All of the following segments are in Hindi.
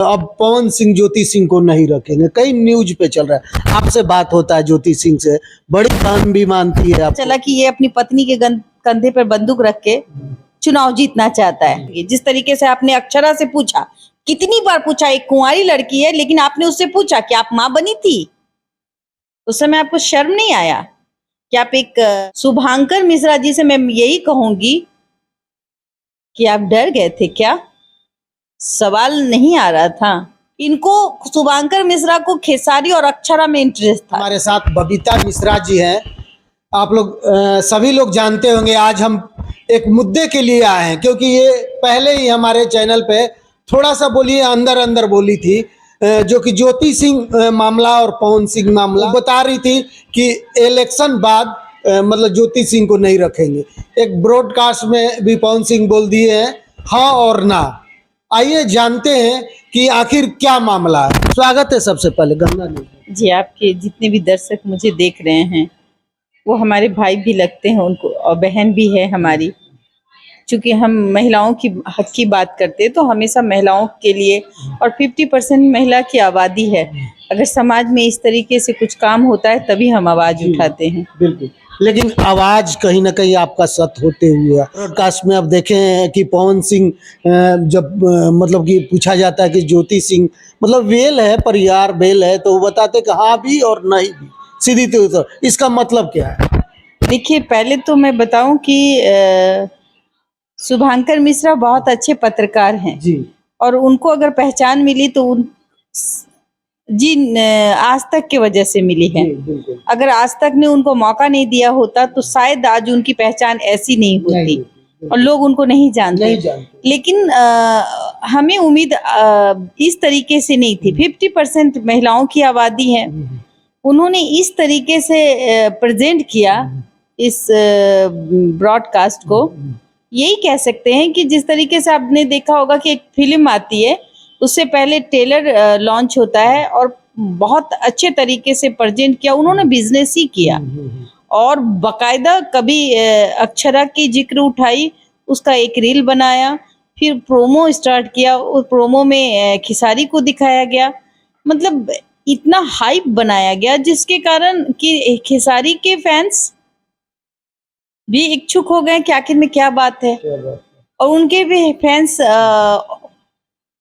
अब पवन सिंह ज्योति सिंह को नहीं रखेंगे, कई न्यूज पे चल रहा है। आपसे बात होता है ज्योति सिंह से, बड़ी बहन भी मानती है आपको। चला कि ये अपनी पत्नी के कंधे पर बंदूक रख के चुनाव जीतना चाहता है। जिस तरीके से आपने अक्षरा से पूछा, कितनी बार पूछा, एक कुंवारी लड़की है, लेकिन आपने उससे पूछा कि आप माँ बनी थी, उस समय आपको शर्म नहीं आया कि आप एक शुभांकर मिश्रा जी से मैं यही कहूंगी कि आप डर गए थे क्या? सवाल नहीं आ रहा था इनको। शुभांकर मिश्रा को खेसारी और अक्षरा में इंटरेस्ट था। हमारे साथ बबीता मिश्रा जी हैं। आप लोग सभी लोग जानते होंगे, आज हम एक मुद्दे के लिए आए हैं, क्योंकि ये पहले ही हमारे चैनल पे थोड़ा सा बोलिए अंदर अंदर बोली थी, जो कि ज्योति सिंह मामला और पवन सिंह मामला बता रही थी कि इलेक्शन बाद मतलब ज्योति सिंह को नहीं रखेंगे। एक ब्रॉडकास्ट में भी पवन सिंह बोल दिए हैं हाँ और ना। आइए जानते हैं कि आखिर क्या मामला है। स्वागत है सबसे पहले गंगा न्यूज़। जी, आपके जितने भी दर्शक मुझे देख रहे हैं वो हमारे भाई भी लगते हैं उनको, और बहन भी है हमारी। चूंकि हम महिलाओं की हक की बात करते हैं तो हमेशा महिलाओं के लिए, और 50% महिला की आबादी है। अगर समाज में इस तरीके से कुछ काम होता है तभी हम आवाज उठाते हैं। बिल्कुल, लेकिन आवाज कहीं ना कहीं आपका सत होते हुए ब्रॉडकास्ट में अब देखें कि पवन सिंह जब मतलब कि पूछा जाता है कि ज्योति सिंह मतलब वेल है, परिवार वेल है, तो वो बताते कि हाँ भी और नहीं भी, सीधी तो इसका मतलब क्या है? देखिए, पहले तो मैं बताऊं कि शुभांकर मिश्रा बहुत अच्छे पत्रकार हैं जी, और उनको अगर पहचान मिली तो आज तक की वजह से मिली है। बिल्कुल। अगर आज तक ने उनको मौका नहीं दिया होता तो शायद आज उनकी पहचान ऐसी नहीं होती और लोग उनको नहीं जानते। लेकिन हमें उम्मीद इस तरीके से नहीं थी। 50% महिलाओं की आबादी है, उन्होंने इस तरीके से प्रेजेंट किया इस ब्रॉडकास्ट को। यही कह सकते हैं कि जिस तरीके से आपने देखा होगा कि एक फिल्म आती है, उससे पहले ट्रेलर लॉन्च होता है और बहुत अच्छे तरीके से प्रेजेंट किया। उन्होंने बिजनेस ही किया और बकायदा कभी अक्षरा की जिक्र उठाई, उसका एक रील बनाया, फिर प्रोमो स्टार्ट किया। उस प्रोमो में खेसारी को दिखाया गया, मतलब इतना हाइप बनाया गया जिसके कारण कि खेसारी के फैंस भी इच्छुक हो गए कि आखिर में क्या बात है, और उनके भी फैंस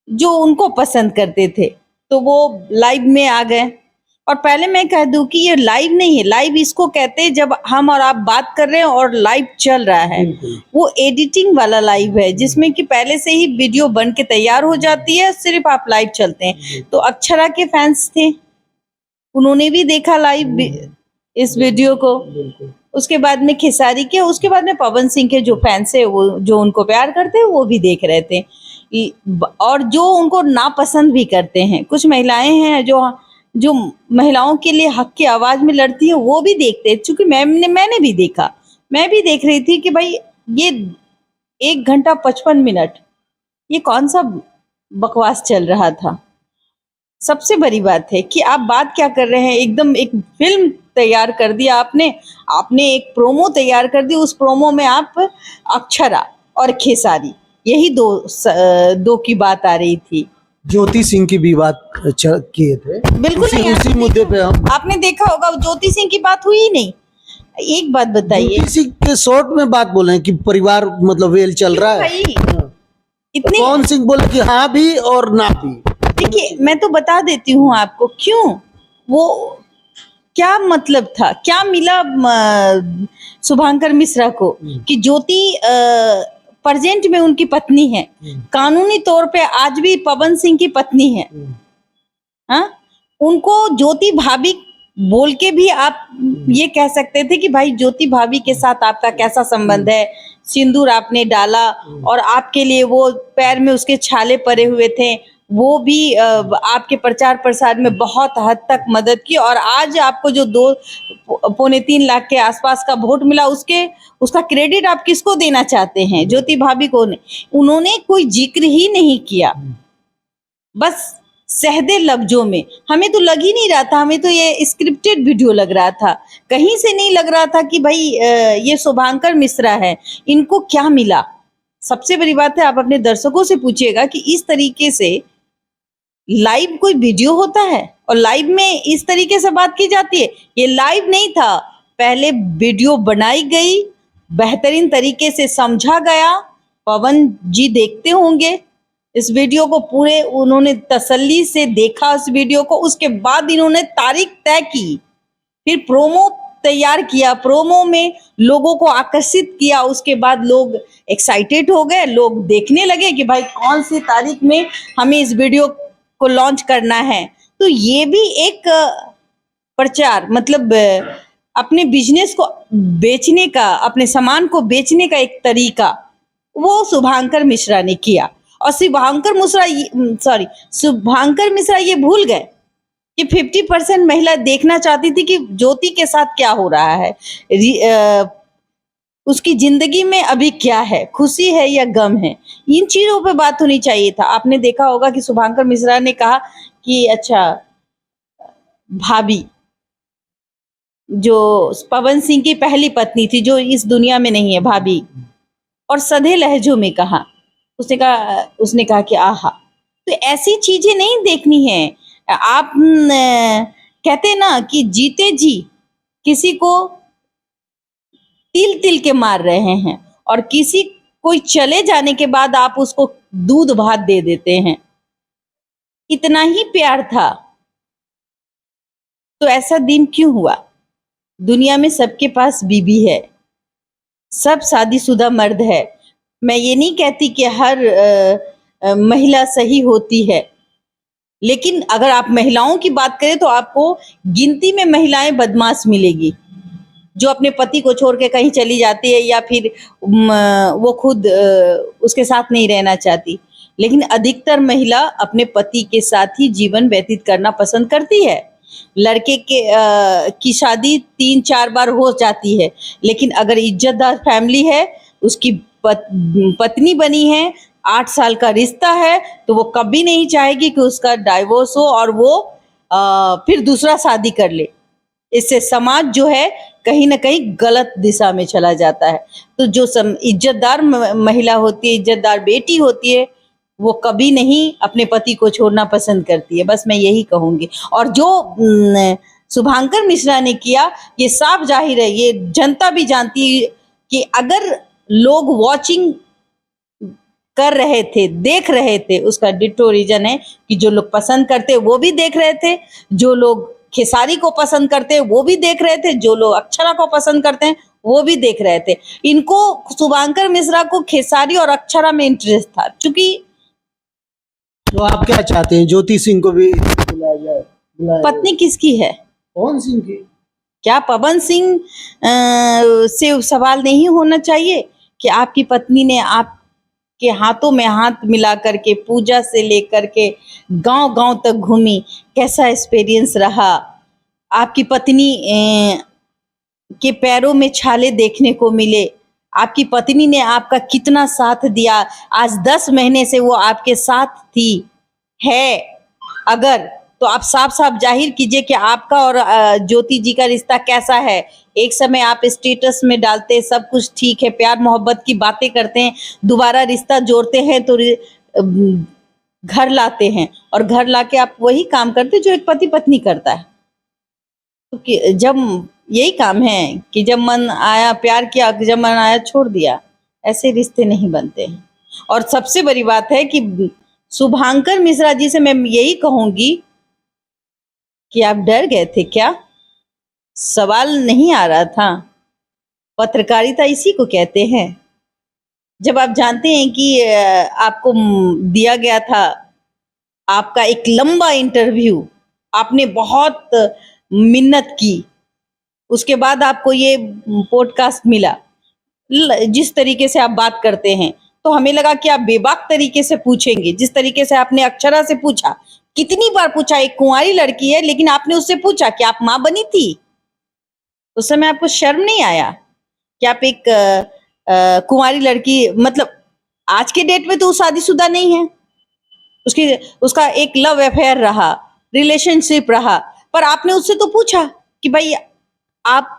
जो उनको पसंद करते थे तो वो लाइव में आ गए। और पहले मैं कह दूं कि ये लाइव नहीं है, लाइव इसको कहते हैं जब हम और आप बात कर रहे हैं और लाइव चल रहा है। वो एडिटिंग वाला लाइव है जिसमें कि पहले से ही वीडियो बन के तैयार हो जाती है, सिर्फ आप लाइव चलते हैं। तो अक्षरा के फैंस थे, उन्होंने भी देखा लाइव इस वीडियो को। उसके बाद में खेसारी के, उसके बाद में पवन सिंह के जो फैंस है, वो जो उनको प्यार करते हैं वो भी देख रहे थे, और जो उनको नापसंद भी करते हैं। कुछ महिलाएं हैं जो महिलाओं के लिए हक की आवाज में लड़ती हैं, वो भी देखते हैं। चूंकि मैंने भी देखा, मैं भी देख रही थी कि भाई ये 1 घंटा 55 मिनट ये कौन सा बकवास चल रहा था। सबसे बड़ी बात है कि आप बात क्या कर रहे हैं, एकदम एक फिल्म तैयार कर दिया आपने एक प्रोमो तैयार कर दी। उस प्रोमो में आप अक्षरा और खेसारी, यही दो की बात आ रही थी। ज्योति सिंह की भी बात किए थे, बिल्कुल उसी मुद्दे पे हम आपने देखा होगा ज्योति सिंह की बात हुई ही नहीं। एक बात बताइए, ज्योति सिंह के शॉर्ट में बात बोले कि परिवार मतलब वेल चल रहा है, इतनी पवन सिंह बोले कि हाँ भी और ना भी। देखिए, मैं तो बता देती हूँ आपको क्यों, वो क्या मतलब था, क्या मिला शुभांकर मिश्रा को कि ज्योति प्रेजेंट में उनकी पत्नी है, कानूनी तौर पे आज भी पवन सिंह की पत्नी है। हाँ, उनको ज्योति भाभी बोल के भी आप ये कह सकते थे कि भाई ज्योति भाभी के साथ आपका कैसा संबंध है, सिंदूर आपने डाला और आपके लिए वो पैर में उसके छाले पड़े हुए थे, वो भी आपके प्रचार प्रसार में बहुत हद तक मदद की। और आज आपको जो 2.25 लाख के आसपास का वोट मिला, उसका क्रेडिट आप किसको देना चाहते हैं? ज्योति भाभी को। उन्होंने कोई जिक्र ही नहीं किया, बस सहदे लफ्जों में। हमें तो लग ही नहीं रहा था, हमें तो ये स्क्रिप्टेड वीडियो लग रहा था। कहीं से नहीं लग रहा था कि भाई ये शुभांकर मिश्रा है, इनको क्या मिला। सबसे बड़ी बात है, आप अपने दर्शकों से पूछिएगा कि इस तरीके से लाइव कोई वीडियो होता है और लाइव में इस तरीके से बात की जाती है? ये लाइव नहीं था, पहले वीडियो बनाई गई, बेहतरीन तरीके से समझा गया। पवन जी देखते होंगे इस वीडियो को, पूरे उन्होंने तसल्ली से देखा उस वीडियो को, उसके बाद इन्होंने तारीख तय की, फिर प्रोमो तैयार किया, प्रोमो में लोगों को आकर्षित किया, उसके बाद लोग एक्साइटेड हो गए, लोग देखने लगे कि भाई कौन सी तारीख में हमें इस वीडियो को लॉन्च करना है। तो ये भी एक प्रचार, मतलब अपने बिजनेस को बेचने का, अपने सामान को बेचने का एक तरीका वो शुभांकर मिश्रा ने किया। और शुभांकर मिश्रा ये भूल गए कि 50% महिला देखना चाहती थी कि ज्योति के साथ क्या हो रहा है, उसकी जिंदगी में अभी क्या है, खुशी है या गम है, इन चीजों पे बात होनी चाहिए था। आपने देखा होगा कि शुभांकर मिश्रा ने कहा कि अच्छा भाभी, जो पवन सिंह की पहली पत्नी थी जो इस दुनिया में नहीं है, भाभी, और सधे लहजों में कहा, उसने कहा कि आहा। तो ऐसी चीजें नहीं देखनी है। आप कहते ना कि जीते जी किसी को तिल तिल के मार रहे हैं और किसी कोई चले जाने के बाद आप उसको दूध भात दे देते हैं, इतना ही प्यार था। तो ऐसा दिन क्यों हुआ? दुनिया में सबके पास बीबी है, सब शादीशुदा मर्द है। मैं ये नहीं कहती कि हर महिला सही होती है, लेकिन अगर आप महिलाओं की बात करें तो आपको गिनती में महिलाएं बदमाश मिलेगी जो अपने पति को छोड़ के कहीं चली जाती है या फिर वो खुद उसके साथ नहीं रहना चाहती, लेकिन अधिकतर महिला अपने पति के साथ ही जीवन व्यतीत करना पसंद करती है। लड़के की शादी 3-4 बार हो जाती है, लेकिन अगर इज्जतदार फैमिली है, उसकी पत्नी बनी है, 8 साल का रिश्ता है, तो वो कभी नहीं चाहेगी कि उसका डाइवोर्स हो और वो फिर दूसरा शादी कर ले। इससे समाज जो है कहीं ना कहीं गलत दिशा में चला जाता है। तो जो इज्जतदार महिला होती है, इज्जतदार बेटी होती है, वो कभी नहीं अपने पति को छोड़ना पसंद करती है। बस मैं यही कहूंगी। और जो शुभांकर मिश्रा ने किया, ये साफ जाहिर है, ये जनता भी जानती है कि अगर लोग वॉचिंग कर रहे थे, देख रहे थे, उसका डिट्टो रीजन है कि जो लोग पसंद करते वो भी देख रहे थे, जो लोग खेसारी को पसंद करते हैं वो भी देख रहे थे, जो लोग अक्षरा को पसंद करते हैं वो भी देख रहे थे। इनको, शुभांकर मिश्रा को खेसारी और अक्षरा में इंटरेस्ट था, क्योंकि तो आप क्या चाहते हैं, ज्योति सिंह को भी बुलाया जाए? पत्नी किसकी है? पवन सिंह की। क्या पवन सिंह से सवाल नहीं होना चाहिए कि आपकी पत्नी ने आपके हाथों में हाथ मिला करके पूजा से लेकर के गांव गांव तक घूमी, कैसा एक्सपीरियंस रहा? आपकी पत्नी के पैरों में छाले देखने को मिले, आपकी पत्नी ने आपका कितना साथ दिया, आज 10 महीने से वो आपके साथ थी है अगर, तो आप साफ साफ जाहिर कीजिए कि आपका और ज्योति जी का रिश्ता कैसा है। एक समय आप स्टेटस में डालते, सब कुछ ठीक है, प्यार मोहब्बत की बातें करते हैं, दोबारा रिश्ता जोड़ते हैं तो घर लाते हैं, और घर लाके आप वही काम करते जो एक पति पत्नी करता है। तो जब यही काम है कि जब मन आया प्यार किया, जब मन आया छोड़ दिया, ऐसे रिश्ते नहीं बनते हैं। और सबसे बड़ी बात है कि शुभांकर मिश्रा जी से मैं यही कहूंगी कि आप डर गए थे क्या? सवाल नहीं आ रहा था? पत्रकारिता इसी को कहते हैं। जब आप जानते हैं कि आपको दिया गया था आपका एक लंबा इंटरव्यू, आपने बहुत मिन्नत की, उसके बाद आपको ये पॉडकास्ट मिला, जिस तरीके से आप बात करते हैं, तो हमें लगा कि आप बेबाक तरीके से पूछेंगे। जिस तरीके से आपने अक्षरा से पूछा, कितनी बार पूछा, एक कुंवारी लड़की है, लेकिन आपने उससे पूछा कि आप माँ बनी थी? उस समय आपको शर्म नहीं आया कि आप एक कुंवारी लड़की, मतलब आज के डेट में तो शादीशुदा नहीं है, उसका एक लव अफेयर रहा, रिलेशनशिप रहा, पर आपने उससे तो पूछा कि भाई आप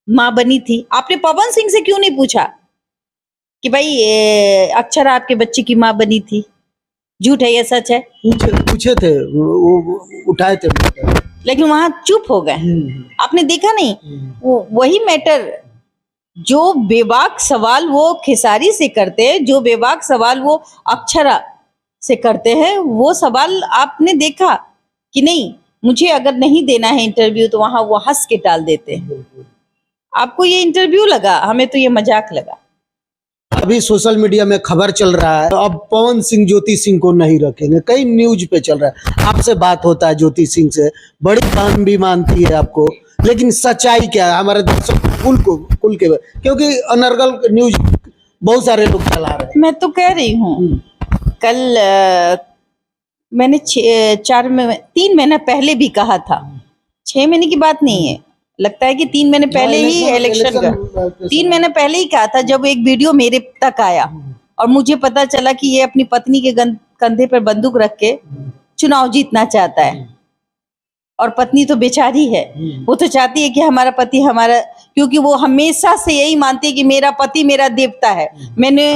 माँ बनी थी? आपने पवन सिंह से क्यों नहीं पूछा कि भाई अक्षरा आपके बच्चे की माँ बनी थी? झूठ है या सच है? पूछे थे, वो उठाए थे मैटर। लेकिन वहां चुप हो गए। आपने देखा नहीं? वही मैटर, जो बेबाक सवाल वो खेसारी से करते हैं, जो बेबाक सवाल वो अक्षरा से करते हैं, वो सवाल आपने देखा कि नहीं? मुझे अगर नहीं देना है इंटरव्यू तो वहां वो हंस के टाल देते हैं। आपको ये इंटरव्यू लगा, हमें तो ये मजाक लगा। अभी सोशल मीडिया में खबर चल रहा है, अब पवन सिंह ज्योति सिंह को नहीं रखेंगे, कई न्यूज पे चल रहा है। आपसे बात होता है ज्योति सिंह से, बड़ी बहन भी मानती है आपको, लेकिन सच्चाई क्या है? हमारे दर्शक कुल के, क्योंकि अनर्गल न्यूज बहुत सारे लोग चला रहे हैं। मैं तो कह रही हूँ, कल मैंने 3 महीना पहले भी कहा था, 6 महीने की बात नहीं है, लगता है कि 3 महीने पहले ही इलेक्शन का 3 महीने पहले ही कहा था, जब एक वीडियो मेरे तक आया और मुझे पता चला कि ये अपनी पत्नी के कंधे पर बंदूक रख के चुनाव जीतना चाहता है। और पत्नी तो बेचारी है, वो तो चाहती है कि हमारा पति हमारा, क्योंकि वो हमेशा से यही मानती है कि मेरा पति मेरा देवता है। मैंने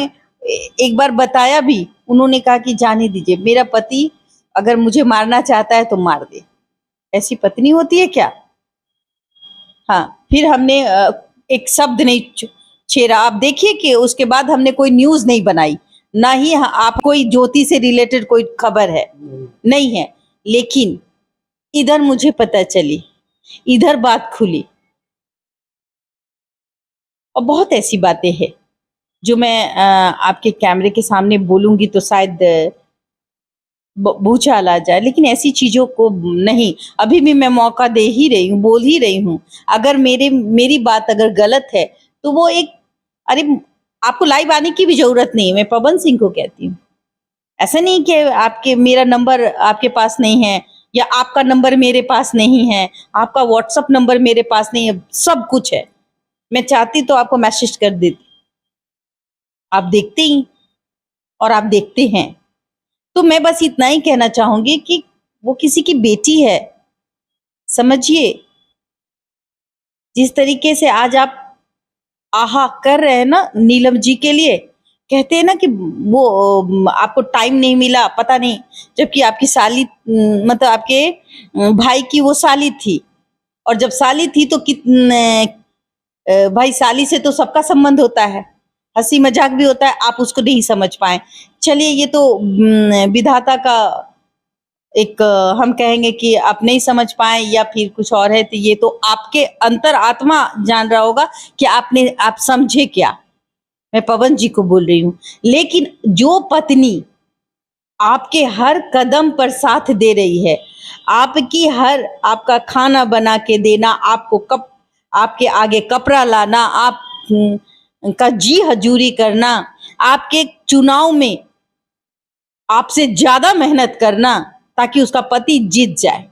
एक बार बताया भी, उन्होंने कहा कि जाने दीजिए, मेरा पति अगर मुझे मारना चाहता है तो मार दे। ऐसी पत्नी होती है क्या? हाँ, फिर हमने एक शब्द नहीं छेड़ा। आप देखिए कि उसके बाद हमने कोई न्यूज नहीं बनाई, ना ही आप कोई ज्योति से रिलेटेड कोई खबर है, नहीं है। लेकिन इधर मुझे पता चली, इधर बात खुली, और बहुत ऐसी बातें हैं जो मैं आपके कैमरे के सामने बोलूंगी तो शायद भूचाल आ जाए, लेकिन ऐसी चीजों को नहीं, अभी भी मैं मौका दे ही रही हूँ, बोल ही रही हूँ। अगर मेरी बात अगर गलत है तो वो एक, अरे आपको लाइव आने की भी जरूरत नहीं है, मैं पवन सिंह को कहती हूँ। ऐसा नहीं कि मेरा नंबर आपके पास नहीं है, या आपका नंबर मेरे पास नहीं है, आपका व्हाट्सएप नंबर मेरे पास नहीं है, सब कुछ है। मैं चाहती तो आपको मैसेज कर देती, आप देखते ही, और आप देखते हैं। तो मैं बस इतना ही कहना चाहूंगी कि वो किसी की बेटी है, समझिए। जिस तरीके से आज आप आहा कर रहे हैं ना नीलम जी के लिए, कहते हैं ना कि वो आपको टाइम नहीं मिला, पता नहीं, जबकि आपकी साली, मतलब आपके भाई की वो साली थी, और जब साली थी तो भाई साली से तो सबका संबंध होता है, हंसी मजाक भी होता है, आप उसको नहीं समझ पाए। चलिए, ये तो विधाता का एक, हम कहेंगे कि आप नहीं समझ पाए या फिर कुछ और है, तो ये तो आपके अंतर आत्मा जान रहा होगा कि आप समझे क्या। मैं पवन जी को बोल रही हूँ। लेकिन जो पत्नी आपके हर कदम पर साथ दे रही है, आपका खाना बना के देना, आपके आगे कपड़ा लाना, आप का जी हजूरी करना, आपके चुनाव में आपसे ज्यादा मेहनत करना ताकि उसका पति जीत जाए,